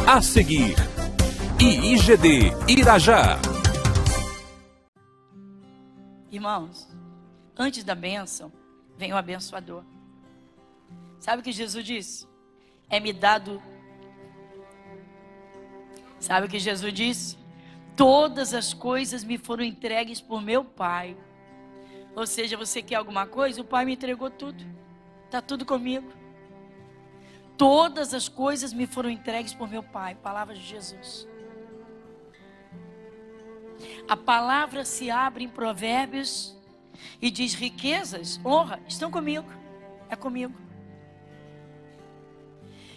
A seguir, IIGD Irajá. Irmãos, antes da bênção, vem o abençoador. Sabe o que Jesus disse? É-me dado. Sabe o que Jesus disse? Todas as coisas me foram entregues por meu Pai. Ou seja, você quer alguma coisa? O Pai me entregou tudo. Está tudo comigo. Todas as coisas me foram entregues por meu Pai. Palavra de Jesus. A palavra se abre em Provérbios e diz: riquezas, honra, estão comigo. É comigo.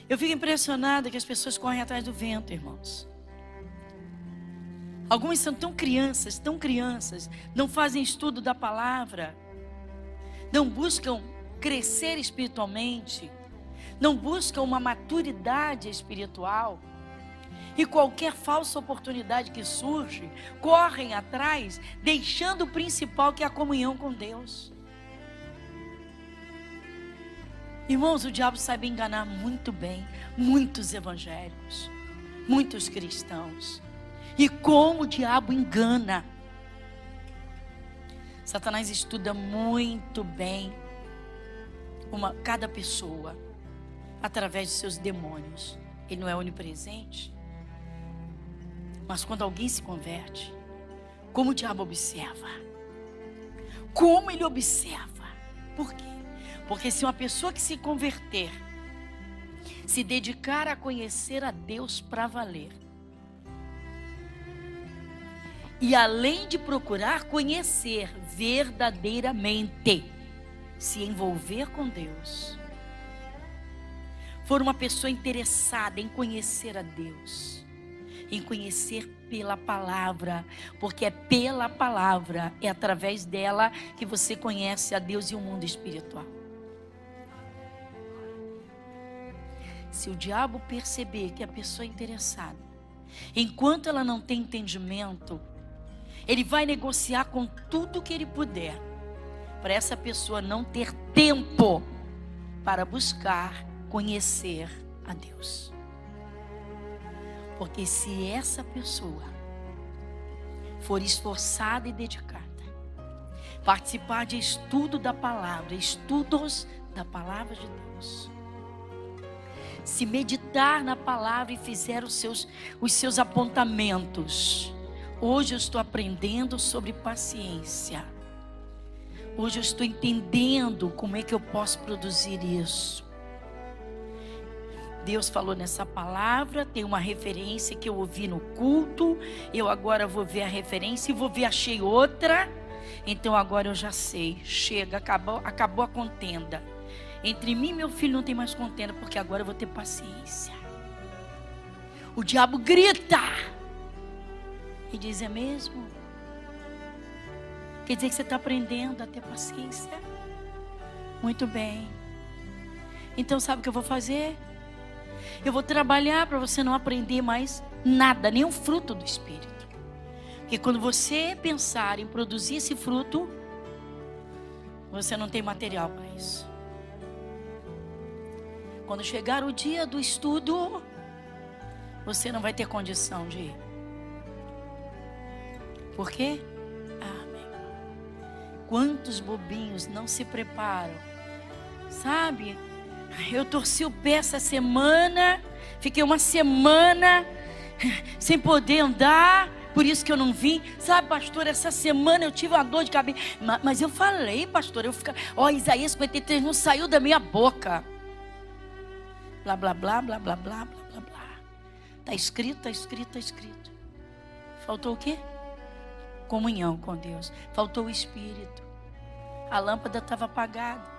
Eu fico impressionada que as pessoas correm atrás do vento, irmãos. Algumas são tão crianças, não fazem estudo da palavra, não buscam crescer espiritualmente, não buscam uma maturidade espiritual, e qualquer falsa oportunidade que surge, correm atrás, deixando o principal, que é a comunhão com Deus. Irmãos, o diabo sabe enganar muito bem muitos evangélicos, muitos cristãos. E como o diabo engana. Satanás estuda muito bem cada pessoa através de seus demônios. Ele não é onipresente. Mas quando alguém se converte, como o diabo observa? Como ele observa? Por quê? Porque se uma pessoa que se converter, se dedicar a conhecer a Deus para valer, e além de procurar conhecer verdadeiramente, se envolver com Deus, for uma pessoa interessada em conhecer a Deus, em conhecer pela palavra, porque é pela palavra, é através dela que você conhece a Deus e o mundo espiritual. Se o diabo perceber que a pessoa é interessada, enquanto ela não tem entendimento, ele vai negociar com tudo que ele puder, para essa pessoa não ter tempo para buscar conhecer a Deus. Porque se essa pessoa for esforçada e dedicada, participar de estudo da palavra, estudos da palavra de Deus, se meditar na palavra e fizer os seus apontamentos. Hoje eu estou aprendendo sobre paciência. Hoje eu estou entendendo como é que eu posso produzir isso. Deus falou nessa palavra, tem uma referência que eu ouvi no culto, eu agora vou ver a referência e vou ver, achei outra, então agora eu já sei, chega, acabou a contenda. Entre mim e meu filho não tem mais contenda, porque agora eu vou ter paciência. O diabo grita e diz: é mesmo? Quer dizer que você está aprendendo a ter paciência? Muito bem. Então sabe o que eu vou fazer? Eu vou trabalhar para você não aprender mais nada, nenhum fruto do Espírito. Porque quando você pensar em produzir esse fruto, você não tem material para isso. Quando chegar o dia do estudo, você não vai ter condição de ir. Por quê? Quantos bobinhos não se preparam? Sabe? Eu torci o pé essa semana, fiquei uma semana sem poder andar, por isso que eu não vim. Sabe, pastor, essa semana eu tive uma dor de cabeça. Mas eu falei, pastor, Isaías 53 não saiu da minha boca. Blá, blá, blá, blá, blá, blá, blá, blá, blá. Está escrito, está escrito, está escrito. Faltou o quê? Comunhão com Deus. Faltou o Espírito. A lâmpada estava apagada.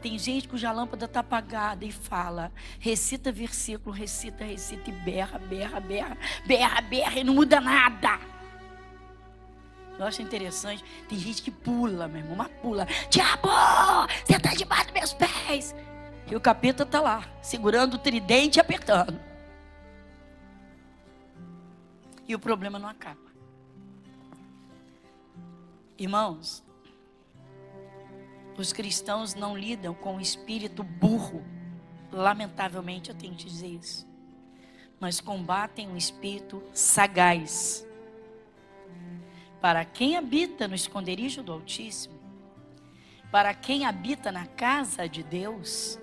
Tem gente cuja lâmpada está apagada e fala, recita versículo, recita e berra, berra, berra, berra, berra e não muda nada. Eu acho interessante, tem gente que pula, meu irmão, mas pula. Diabo, você está debaixo dos meus pés. E o capeta está lá, segurando o tridente e apertando. E o problema não acaba. Irmãos, os cristãos não lidam com o espírito burro lamentavelmente eu tenho que dizer isso, mas combatem um espírito sagaz. Para quem habita no esconderijo do Altíssimo, para quem habita na casa de Deus,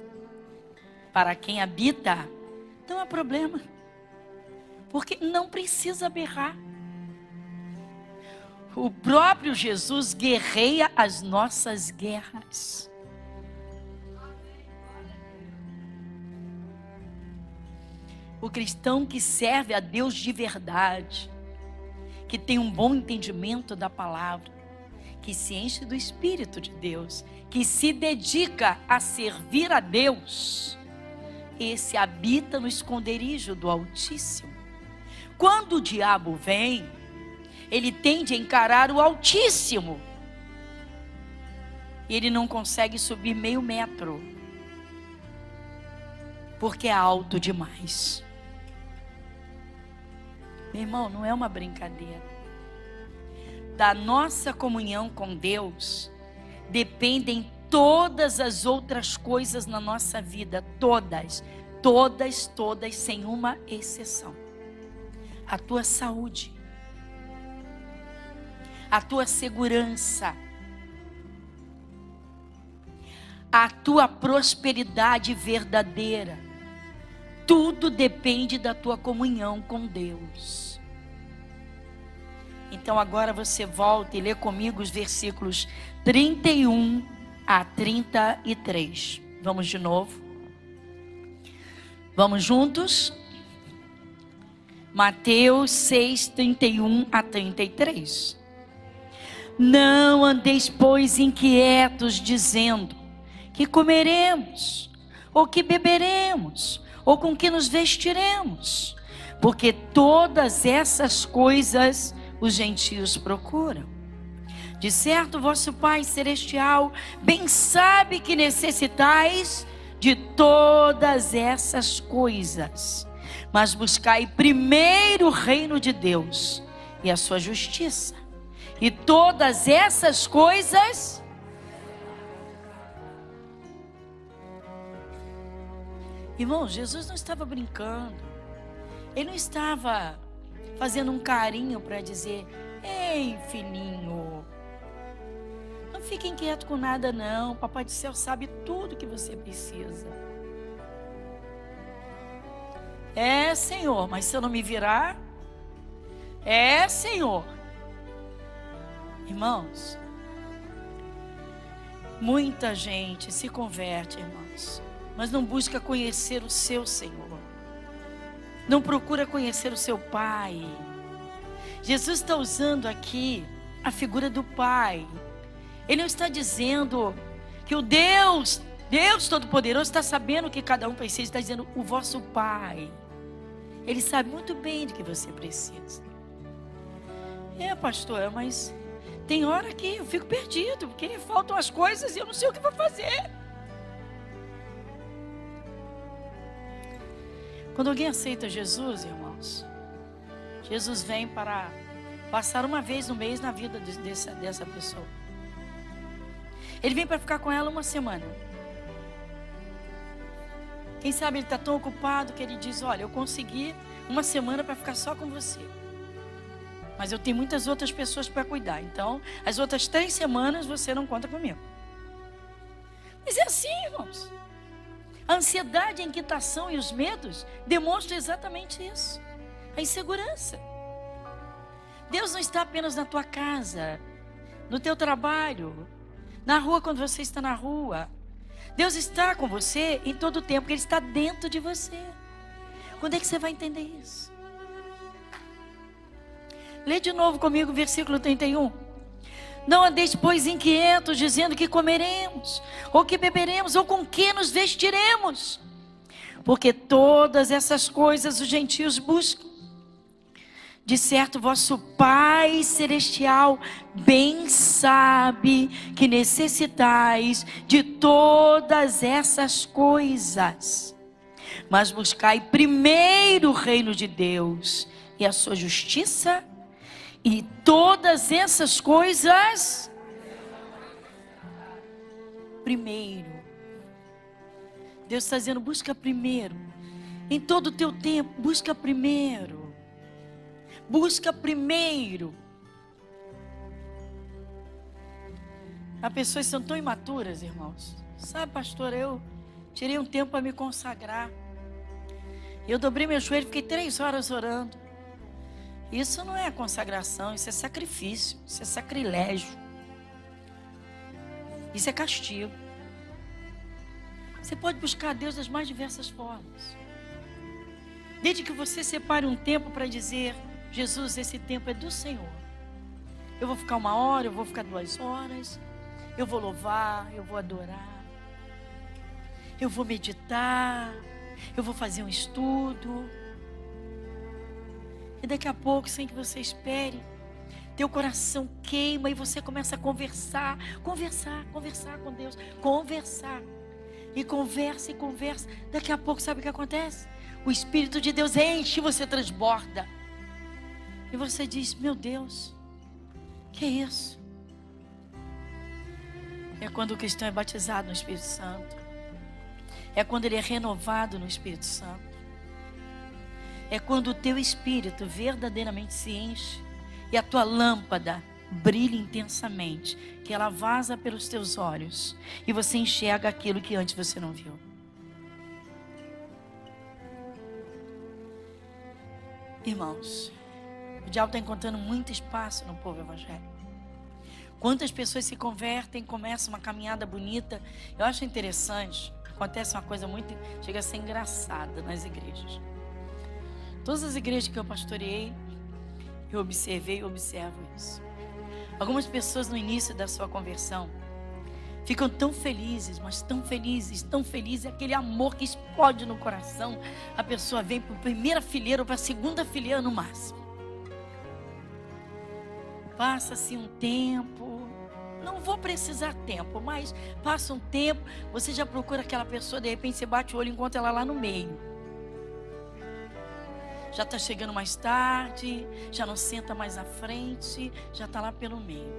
para quem habita, não há problema, porque não precisa berrar. O próprio Jesus guerreia as nossas guerras. O cristão que serve a Deus de verdade, que tem um bom entendimento da palavra, que se enche do Espírito de Deus, que se dedica a servir a Deus, esse habita no esconderijo do Altíssimo. Quando o diabo vem, ele tende a encarar o Altíssimo. E ele não consegue subir meio metro, porque é alto demais. Meu irmão, não é uma brincadeira. Da nossa comunhão com Deus dependem todas as outras coisas na nossa vida. Todas, sem uma exceção. A tua saúde, a tua segurança, a tua prosperidade verdadeira, tudo depende da tua comunhão com Deus. Então agora você volta e lê comigo os versículos 31 a 33. Vamos de novo? Vamos juntos? Mateus 6, 31 a 33. Não andeis, pois, inquietos, dizendo: que comeremos, ou que beberemos, ou com que nos vestiremos, porque todas essas coisas os gentios procuram. De certo, vosso Pai Celestial bem sabe que necessitais de todas essas coisas, mas buscai primeiro o reino de Deus e a sua justiça, e todas essas coisas... Irmão, Jesus não estava brincando. Ele não estava fazendo um carinho para dizer: ei, filhinho, não fique inquieto com nada não. Papai do céu sabe tudo que você precisa. É, Senhor, mas se eu não me virar? É, Senhor. Irmãos, muita gente se converte, irmãos, mas não busca conhecer o seu Senhor, não procura conhecer o seu Pai. Jesus está usando aqui a figura do Pai. Ele não está dizendo que o Deus Todo-Poderoso está sabendo o que cada um precisa. Ele está dizendo: o vosso Pai, Ele sabe muito bem do que você precisa. É, pastora, mas tem hora que eu fico perdido, porque faltam as coisas e eu não sei o que vou fazer. Quando alguém aceita Jesus, irmãos, Jesus vem para passar uma vez no mês na vida dessa pessoa. Ele vem para ficar com ela uma semana. Quem sabe ele está tão ocupado que ele diz: olha, eu consegui uma semana para ficar só com você, mas eu tenho muitas outras pessoas para cuidar, então as outras 3 semanas você não conta comigo. Mas é assim, irmãos. A ansiedade, a inquietação e os medos demonstram exatamente isso. A insegurança. Deus não está apenas na tua casa, no teu trabalho, na rua quando você está na rua. Deus está com você em todo o tempo, porque Ele está dentro de você. Quando é que você vai entender isso? Lê de novo comigo o versículo 31. Não andeis, pois, inquietos, dizendo: que comeremos, ou que beberemos, ou com que nos vestiremos, porque todas essas coisas os gentios buscam. De certo, vosso Pai Celestial bem sabe que necessitais de todas essas coisas, mas buscai primeiro o reino de Deus e a sua justiça, e todas essas coisas primeiro. Deus está dizendo, busca primeiro. Em todo o teu tempo, busca primeiro. Busca primeiro. As pessoas são tão imaturas, irmãos. Sabe, pastor, eu tirei um tempo para me consagrar. Eu dobrei meu joelho e fiquei 3 horas orando. Isso não é consagração, isso é sacrifício, isso é sacrilégio. Isso é castigo. Você pode buscar a Deus das mais diversas formas. Desde que você separe um tempo para dizer, Jesus, esse tempo é do Senhor. Eu vou ficar 1 hora, eu vou ficar 2 horas. Eu vou louvar, eu vou adorar. Eu vou meditar. Eu vou fazer um estudo. E daqui a pouco, sem que você espere, teu coração queima e você começa a conversar com Deus. Conversar. E conversa. Daqui a pouco, sabe o que acontece? O Espírito de Deus enche e você transborda. E você diz, meu Deus, que é isso? É quando o cristão é batizado no Espírito Santo. É quando ele é renovado no Espírito Santo. É quando o teu espírito verdadeiramente se enche e a tua lâmpada brilha intensamente, que ela vaza pelos teus olhos e você enxerga aquilo que antes você não viu. Irmãos, o diabo está encontrando muito espaço no povo evangélico. Quantas pessoas se convertem, começam uma caminhada bonita. Eu acho interessante, acontece uma coisa muito, chega a ser engraçada nas igrejas. Todas as igrejas que eu pastoreei, eu observei e observo isso. Algumas pessoas no início da sua conversão ficam tão felizes, mas tão felizes, aquele amor que explode no coração. A pessoa vem para a primeira fileira ou para a segunda fileira no máximo. Passa-se um tempo, não vou precisar tempo, mas passa um tempo, você já procura aquela pessoa, de repente você bate o olho e encontra ela lá no meio. Já está chegando mais tarde, já não senta mais à frente, já está lá pelo meio.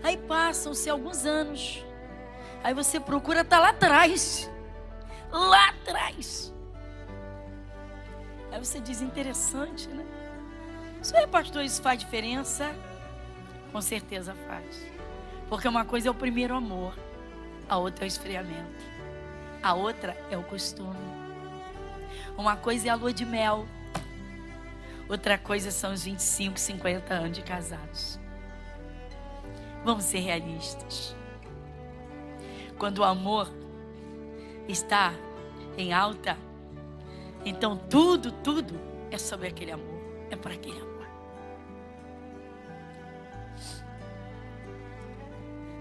Aí passam-se alguns anos, aí você procura, está lá atrás. Aí você diz, interessante, né? Isso aí, pastor, isso faz diferença? Com certeza faz. Porque uma coisa é o primeiro amor, a outra é o esfriamento, a outra é o costume. Uma coisa é a lua de mel, outra coisa são os 25, 50 anos de casados. Vamos ser realistas. Quando o amor está em alta, então tudo é sobre aquele amor, é para aquele amor.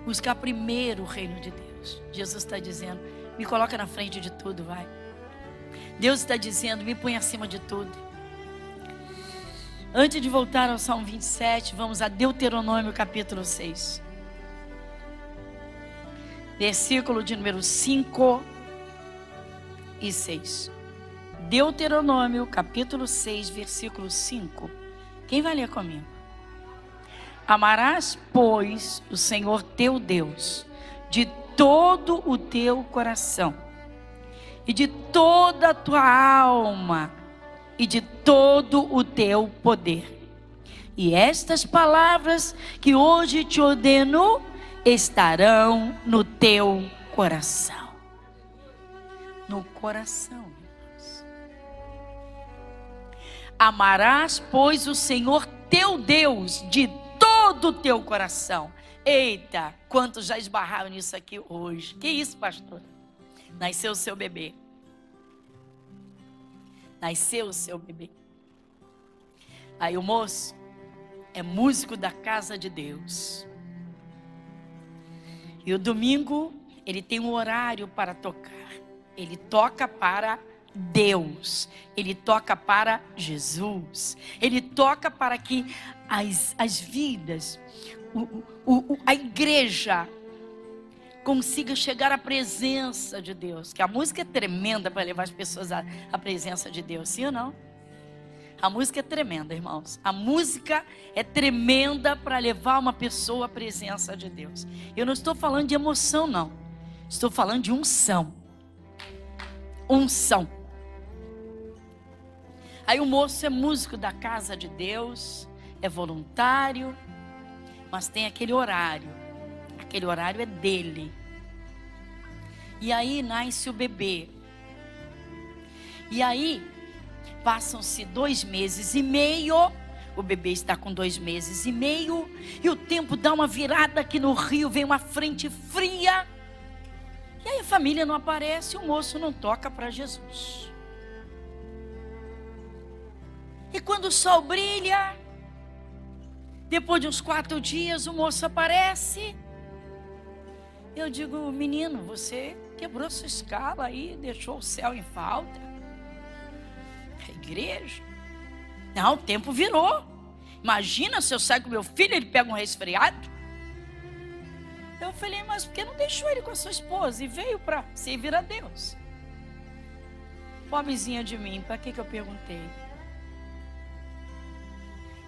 Buscar primeiro o reino de Deus. Jesus está dizendo, me coloca na frente de tudo, vai. Deus está dizendo, me põe acima de tudo. Antes de voltar ao Salmo 27, vamos a Deuteronômio capítulo 6. Versículo de número 5 e 6. Deuteronômio capítulo 6, versículo 5. Quem vai ler comigo? Amarás, pois, o Senhor teu Deus de todo o teu coração e de toda a tua alma e de todo o teu poder. E estas palavras que hoje te ordeno estarão no teu coração. No coração, irmãos. Amarás, pois, o Senhor teu Deus de todo o teu coração. Eita, quantos já esbarraram nisso aqui hoje? Que isso, pastor? Nasceu o seu bebê. Nasceu o seu bebê. Aí o moço é músico da casa de Deus. E o domingo ele tem um horário para tocar. Ele toca para Deus. Ele toca para Jesus. Ele toca para que as vidas, a igreja consiga chegar à presença de Deus. Que a música é tremenda para levar as pessoas à presença de Deus, sim ou não? A música é tremenda, irmãos. A música é tremenda para levar uma pessoa à presença de Deus. Eu não estou falando de emoção, não. Estou falando de unção. unção. Aí o moço é músico da casa de Deus, é voluntário, mas tem aquele horário é dele. E aí nasce o bebê. E aí passam-se 2 meses e meio. O bebê está com 2 meses e meio. E o tempo dá uma virada aqui no Rio. Vem uma frente fria. E aí a família não aparece. O moço não toca para Jesus. E quando o sol brilha, depois de uns 4 dias, o moço aparece. Eu digo: menino, você quebrou sua escala aí, deixou o céu em falta. A igreja? Não, o tempo virou. Imagina se eu saio com meu filho, ele pega um resfriado. Eu falei: mas por que não deixou ele com a sua esposa e veio para servir a Deus? Pobrezinha de mim, para que eu perguntei?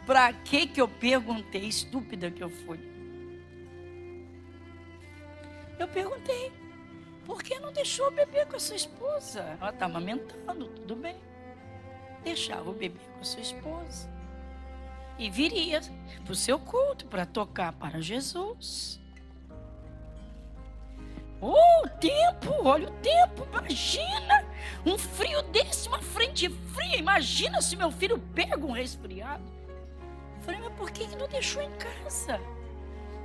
Para que eu perguntei? Estúpida que eu fui. Eu perguntei: por que não deixou o bebê com a sua esposa? Ela está amamentando, tudo bem. Deixava o bebê com a sua esposa. E viria para o seu culto, para tocar para Jesus. O tempo, olha o tempo, imagina um frio desse, uma frente fria. Imagina se meu filho pega um resfriado. Eu falei: mas por que não deixou em casa?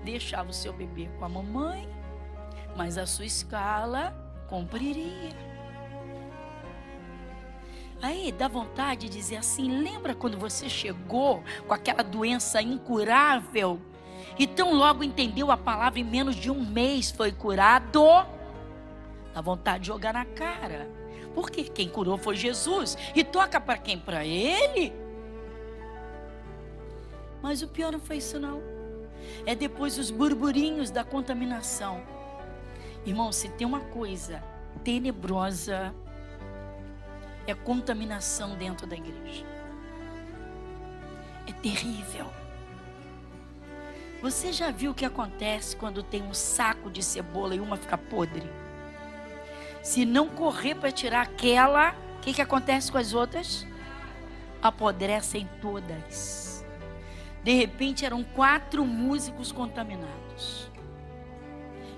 Deixava o seu bebê com a mamãe, mas a sua escala cumpriria. Aí dá vontade de dizer assim: lembra quando você chegou com aquela doença incurável e tão logo entendeu a palavra, em menos de 1 mês foi curado? Dá vontade de jogar na cara. Porque quem curou foi Jesus. E toca para quem? Para Ele. Mas o pior não foi isso não. É depois os burburinhos da contaminação. Irmão, se tem uma coisa tenebrosa, é contaminação dentro da igreja. É terrível. Você já viu o que acontece quando tem um saco de cebola e uma fica podre? Se não correr para tirar aquela, o que acontece com as outras? Apodrecem todas. De repente eram 4 músicos contaminados.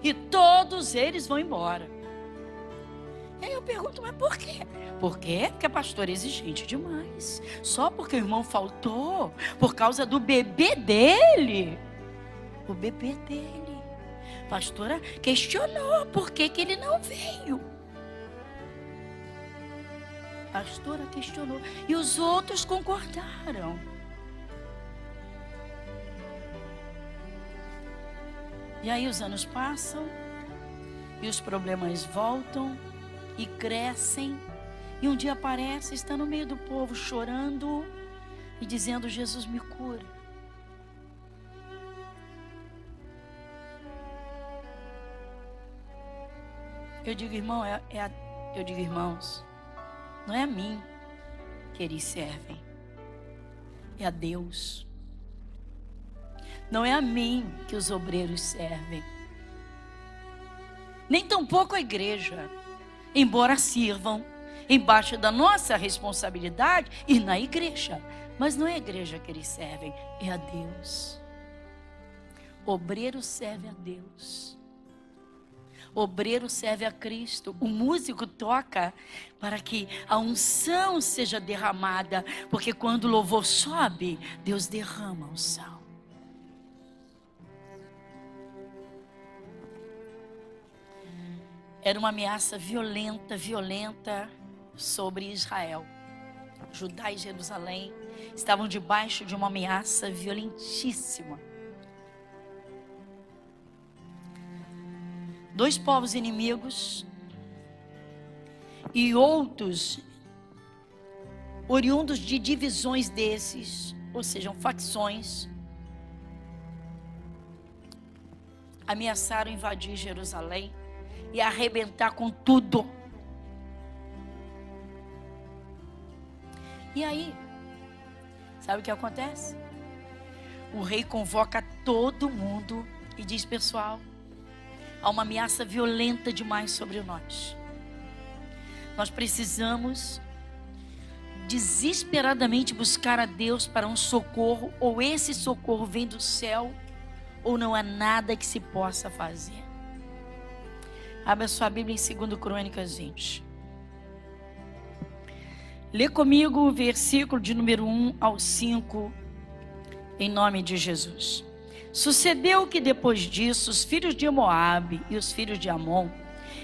E todos eles vão embora. E aí eu pergunto: mas por quê? Por quê? Porque a pastora é exigente demais. Só porque o irmão faltou, por causa do bebê dele. O bebê dele. A pastora questionou por que ele não veio. A pastora questionou. E os outros concordaram. E aí os anos passam. E os problemas voltam. E crescem. E um dia aparece, está no meio do povo chorando e dizendo: Jesus, me cura. Eu digo: irmão, eu digo: irmãos, não é a mim que eles servem, é a Deus. Não é a mim que os obreiros servem, nem tampouco a igreja, embora sirvam embaixo da nossa responsabilidade e na igreja, mas não é a igreja que eles servem, é a Deus. O obreiro serve a Deus. O obreiro serve a Cristo. O músico toca para que a unção seja derramada, porque quando o louvor sobe, Deus derrama a unção. Era uma ameaça violenta sobre Israel. Judá e Jerusalém estavam debaixo de uma ameaça violentíssima. 2 povos inimigos e outros oriundos de divisões desses, ou seja, facções, ameaçaram invadir Jerusalém e arrebentar com tudo. E aí, sabe o que acontece? O rei convoca todo mundo e diz: pessoal, há uma ameaça violenta demais sobre nós. Nós precisamos desesperadamente buscar a Deus para um socorro, ou esse socorro vem do céu, ou não há nada que se possa fazer. Abra sua Bíblia em 2 Crônicas 20. Lê comigo o versículo de número 1 ao 5, em nome de Jesus. Sucedeu que depois disso, os filhos de Moabe e os filhos de Amon,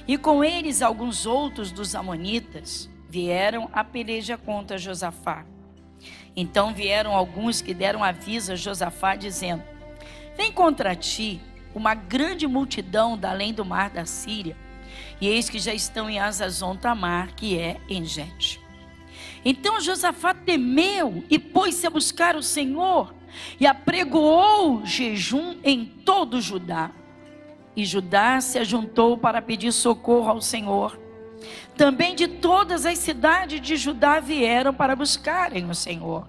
e com eles alguns outros dos amonitas, vieram a peleja contra Josafá. Então vieram alguns que deram aviso a Josafá, dizendo: vem contra ti uma grande multidão da além do mar da Síria, e eis que já estão em Hazazon Tamar, que é em Gete. Então Josafá temeu e pôs-se a buscar o Senhor, e apregoou jejum em todo o Judá. E Judá se ajuntou para pedir socorro ao Senhor. Também de todas as cidades de Judá vieram para buscarem o Senhor.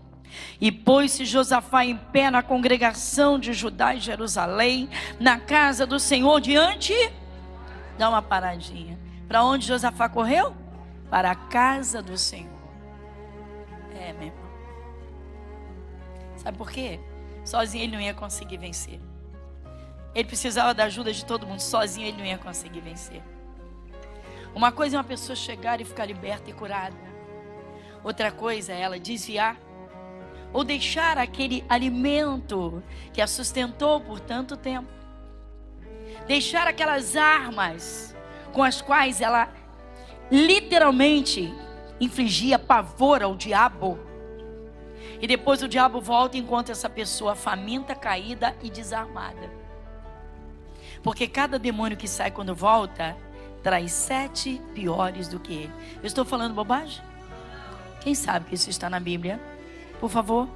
E pôs-se Josafá em pé na congregação de Judá e Jerusalém, na casa do Senhor, diante... Dá uma paradinha. Para onde Josafá correu? Para a casa do Senhor. Meu irmão. Sabe por quê? Sozinho ele não ia conseguir vencer. Ele precisava da ajuda de todo mundo. Sozinho ele não ia conseguir vencer. Uma coisa é uma pessoa chegar e ficar liberta e curada. Outra coisa é ela desviar ou deixar aquele alimento que a sustentou por tanto tempo. Deixar aquelas armas com as quais ela literalmente infligia pavor ao diabo. E depois o diabo volta e encontra essa pessoa faminta, caída e desarmada. Porque cada demônio que sai quando volta traz 7 piores do que ele. Eu estou falando bobagem? Quem sabe que isso está na Bíblia? Por favor.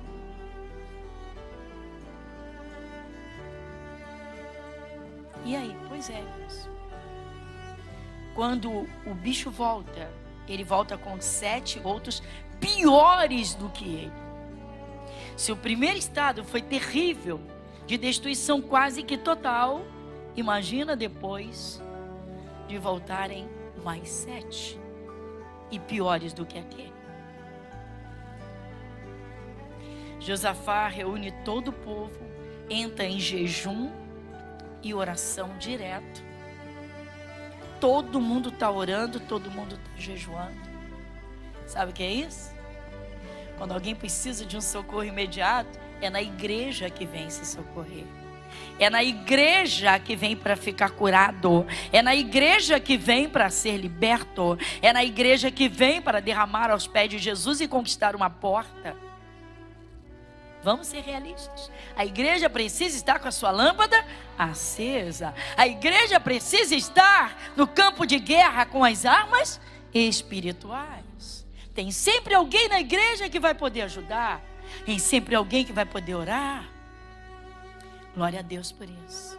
E aí? Pois é, irmãos. Quando o bicho volta, ele volta com 7 outros piores do que ele. Se o primeiro estado foi terrível, de destruição quase que total, imagina depois de voltarem mais 7 e piores do que aquele. Josafá reúne todo o povo, entra em jejum e oração direto. Todo mundo está orando, todo mundo está jejuando. Sabe o que é isso? Quando alguém precisa de um socorro imediato, é na igreja que vem se socorrer. É na igreja que vem para ficar curado. É na igreja que vem para ser liberto. É na igreja que vem para derramar aos pés de Jesus e conquistar uma porta. Vamos ser realistas. A igreja precisa estar com a sua lâmpada acesa. A igreja precisa estar no campo de guerra com as armas espirituais. Tem sempre alguém na igreja que vai poder ajudar. Tem sempre alguém que vai poder orar. Glória a Deus por isso.